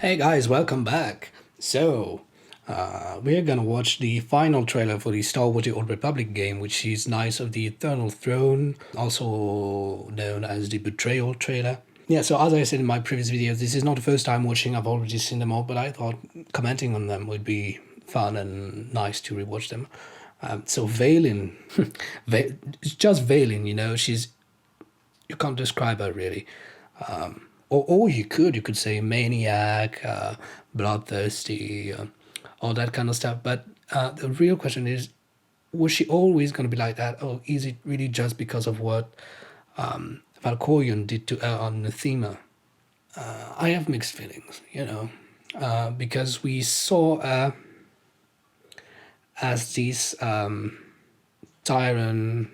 Hey guys, welcome back. We're gonna watch the final trailer for the Star Wars: The Old Republic game, which is Knights of the Eternal Throne, also known as the Betrayal trailer. Yeah, so as I said in my previous videos, this is not the first time watching, I've already seen them all, but I thought commenting on them would be fun and nice to rewatch them. So Valen, it's just Valen, you can't describe her really. Or you could say maniac, bloodthirsty, all that kind of stuff. But the real question is, was she always going to be like that, or is it really just because of what Valkorion did to her on Nathema? I have mixed feelings, because we saw her as this tyrant,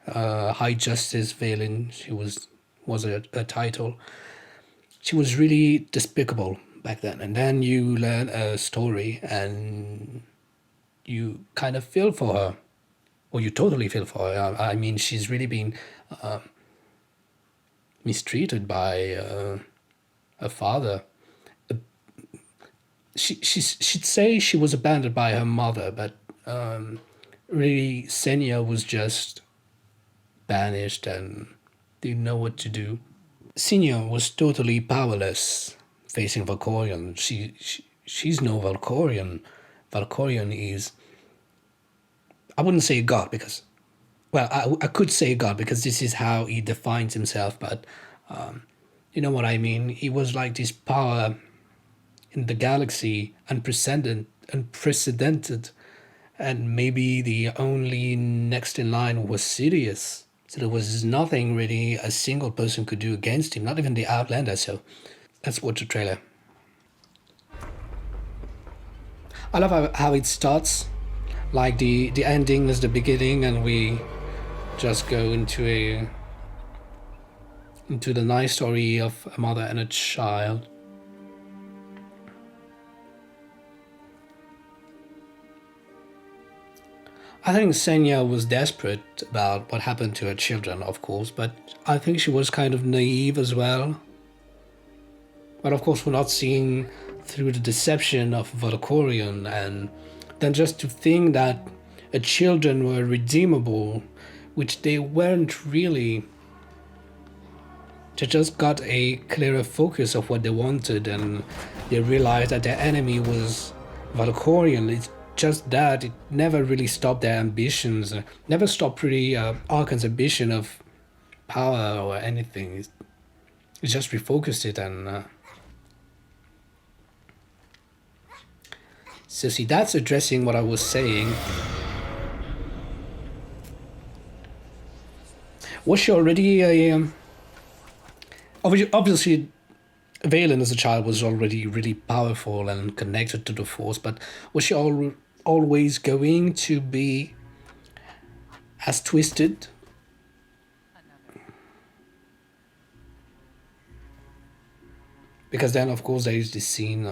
high justice villain. She was a title. She was really despicable back then, and then you learn a story and you kind of feel for her, or you totally feel for her. I mean, she's really been mistreated by her father. She'd say she was abandoned by her mother, but really Senya was just banished and didn't know what to do. Senya was totally powerless facing Valkorion. She's no Valkorion. Valkorion is, I wouldn't say God because, well, I could say God because this is how he defines himself, but you know what I mean? He was like this power in the galaxy, unprecedented, and maybe the only next in line was Sidious. So there was nothing really a single person could do against him, not even the Outlander. So let's watch the trailer. I love how it starts, like the ending is the beginning, and we just go into the nice story of a mother and a child. I think Senya was desperate about what happened to her children, of course, but I think she was kind of naive as well. But of course, we're not seeing through the deception of Valkorion, and then just to think that her children were redeemable, which they weren't really. They just got a clearer focus of what they wanted, and they realized that their enemy was Valkorion. It's just that it never really stopped their ambitions, never stopped really Arkan's ambition of power or anything. It just refocused it, and so see, that's addressing what I was saying. Was she already a obviously Valen as a child was already really powerful and connected to the Force, but was she always going to be as twisted? Because then, of course, there is this scene.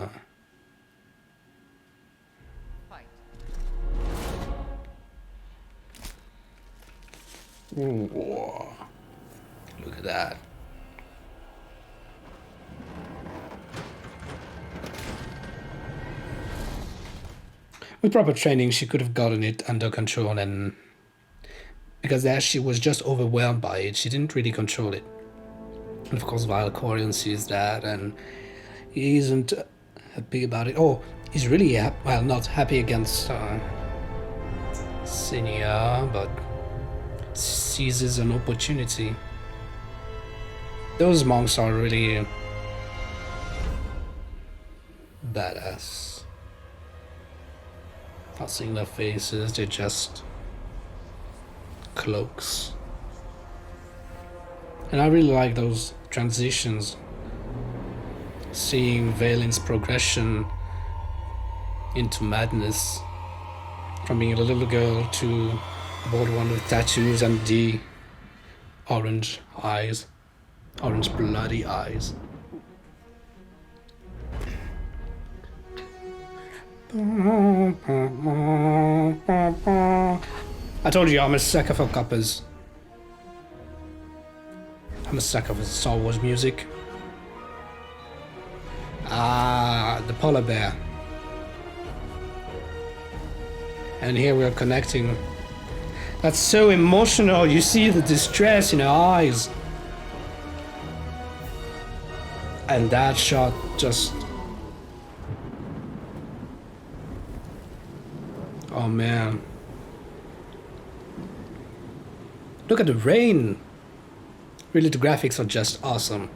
Ooh, look at that. With proper training, she could have gotten it under control, and because there she was just overwhelmed by it, she didn't really control it. And of course, Valkorion sees that, and he isn't happy about it. Oh, he's really well, not happy against Senya, but seizes an opportunity. Those monks are really badass. Not seeing their faces, they're just cloaks. And I really like those transitions, seeing Valen's progression into madness, from being a little girl to a bold one with tattoos and the orange eyes, orange bloody eyes. I told you I'm a sucker for coppers. I'm a sucker for Star Wars music. Ah, the polar bear. And here we're connecting. That's so emotional. You see the distress in her eyes. And that shot just... Oh man. Look at the rain. Really, the graphics are just awesome.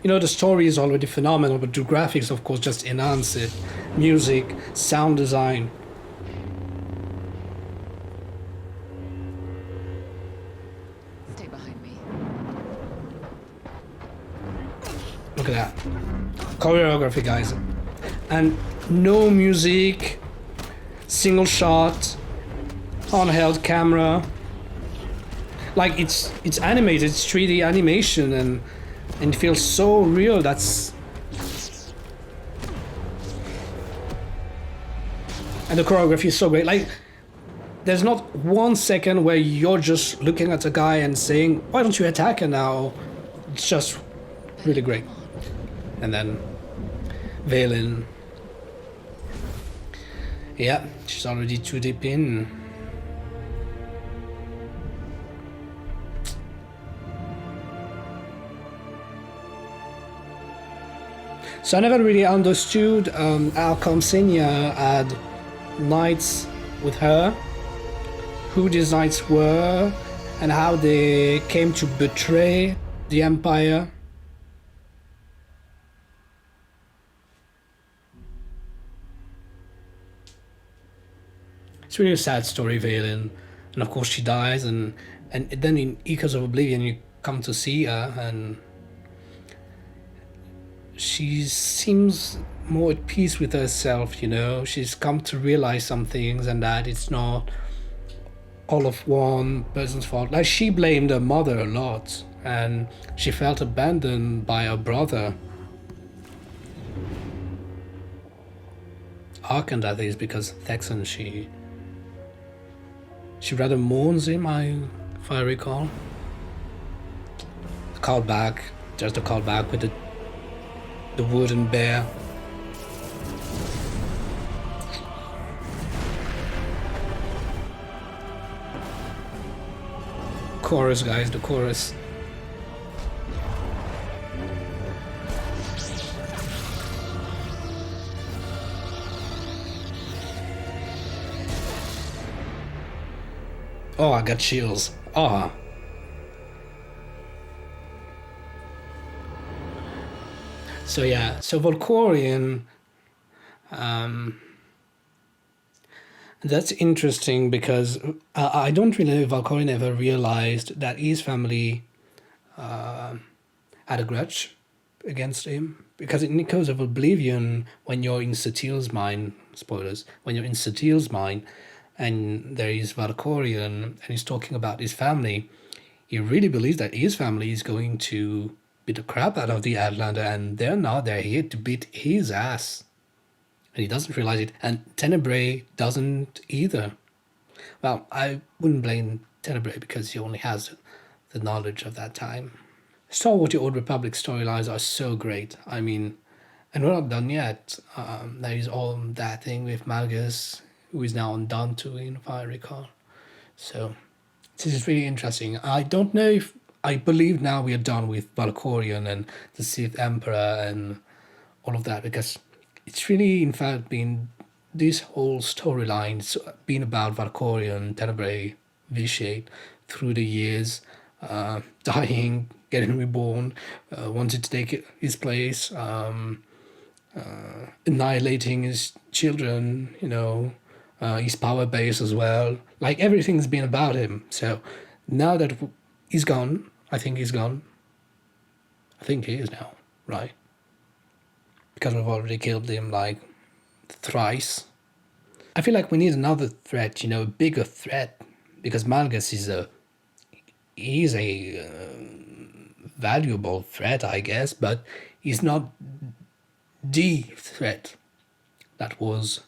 You know, the story is already phenomenal, but the graphics, of course, just enhance it. Music, sound design. Stay behind me. Look at that. Choreography, guys. And no music, single shot, handheld camera. Like it's animated, it's 3D animation, and it feels so real. That's... And the choreography is so great. Like, there's not 1 second where you're just looking at a guy and saying, why don't you attack her now? It's just really great. And then Valen. Yeah, she's already too deep in. So I never really understood how come Senya had knights with her, who these knights were, and how they came to betray the Empire. It's really a sad story, Valen. And of course she dies, and then in Echoes of Oblivion you come to see her, and she seems more at peace with herself, you know. She's come to realize some things, and that it's not all of one person's fault. Like, she blamed her mother a lot, and she felt abandoned by her brother. Arkan, that is, because Thexan, she rather mourns him, if I recall. Callback, just a callback with the wooden bear. Chorus, guys, the chorus. Oh, I got chills. Oh. So yeah, so Valkorion, that's interesting because I don't really know if Valkorion ever realized that his family had a grudge against him. Because in Echoes of Oblivion, when you're in Satil's mind, spoilers, when you're in Satil's mind, and there is Valkorion, and he's talking about his family, he really believes that his family is going to beat the crap out of the Outlander, and they're not. They're here to beat his ass. And he doesn't realize it, and Tenebrae doesn't either. Well, I wouldn't blame Tenebrae because he only has the knowledge of that time. Star Wars: The Old Republic storylines are so great. I mean, and we're not done yet. There is all that thing with Malgus, who is now on Dantooine, if I recall. So this is really interesting. I don't know if... I believe now we are done with Valkorion and the Sith Emperor and all of that, because it's really, in fact, been... this whole storyline's been about Valkorion, Tenebrae, Vitiate, through the years, dying, getting reborn, wanted to take his place, annihilating his children, you know, his power base as well. Like, everything's been about him. So now that he's gone, I think he's gone. I think he is now, right? Because we've already killed him like thrice. I feel like we need another threat, you know, a bigger threat, because Malgus is a valuable threat, I guess, but he's not the threat that was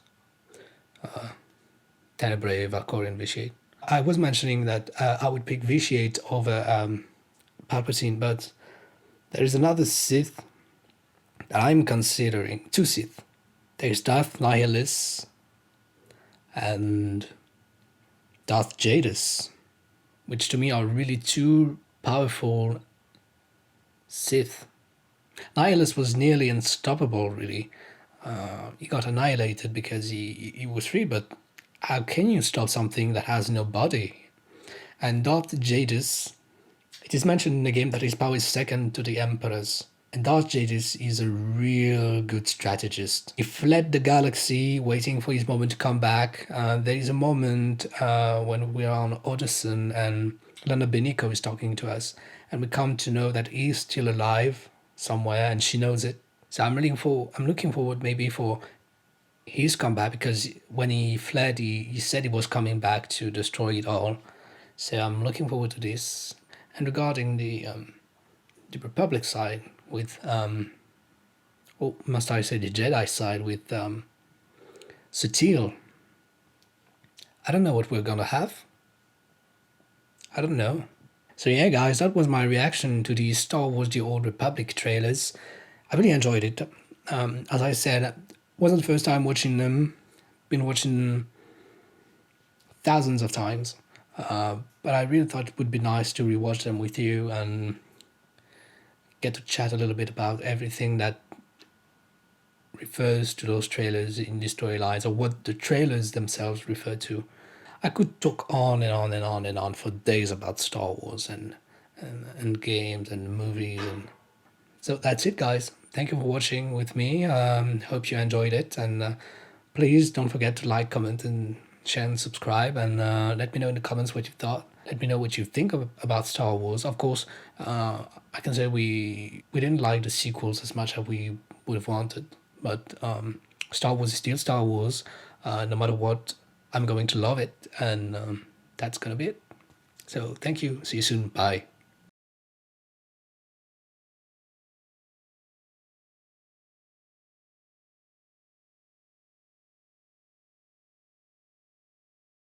Tenebrae, Valkorion, Vitiate. I was mentioning that I would pick Vitiate over Palpatine, but there is another Sith that I'm considering two Sith. There's Darth Nihilus and Darth Jadus, which to me are really two powerful Sith. Nihilus was nearly unstoppable, really. He got annihilated because he was free, but how can you stop something that has no body? And Darth Jadus, it is mentioned in the game that his power is second to the Emperor's. And Darth Jadus is a real good strategist. He fled the galaxy, waiting for his moment to come back. There is a moment when we are on Odyssey and Lana Benico is talking to us, and we come to know that he's still alive somewhere, and she knows it. So I'm looking forward maybe for his comeback, because when he fled, he said he was coming back to destroy it all. So I'm looking forward to this. And regarding the Republic side with, or must I say the Jedi side with SWTOR, I don't know what we're gonna have. I don't know. So yeah, guys, that was my reaction to the Star Wars: The Old Republic trailers. I really enjoyed it. As I said, it wasn't the first time watching them. Been watching them thousands of times. But I really thought it would be nice to rewatch them with you and get to chat a little bit about everything that refers to those trailers in the storylines, or what the trailers themselves refer to. I could talk on and on and on and on for days about Star Wars and games and movies. And so that's it, guys. Thank you for watching with me. Hope you enjoyed it. And please don't forget to like, comment, and share and subscribe. And let me know in the comments what you thought. Let me know what you think about Star Wars. Of course, I can say we didn't like the sequels as much as we would have wanted. But Star Wars is still Star Wars. No matter what, I'm going to love it. And that's going to be it. So thank you. See you soon. Bye.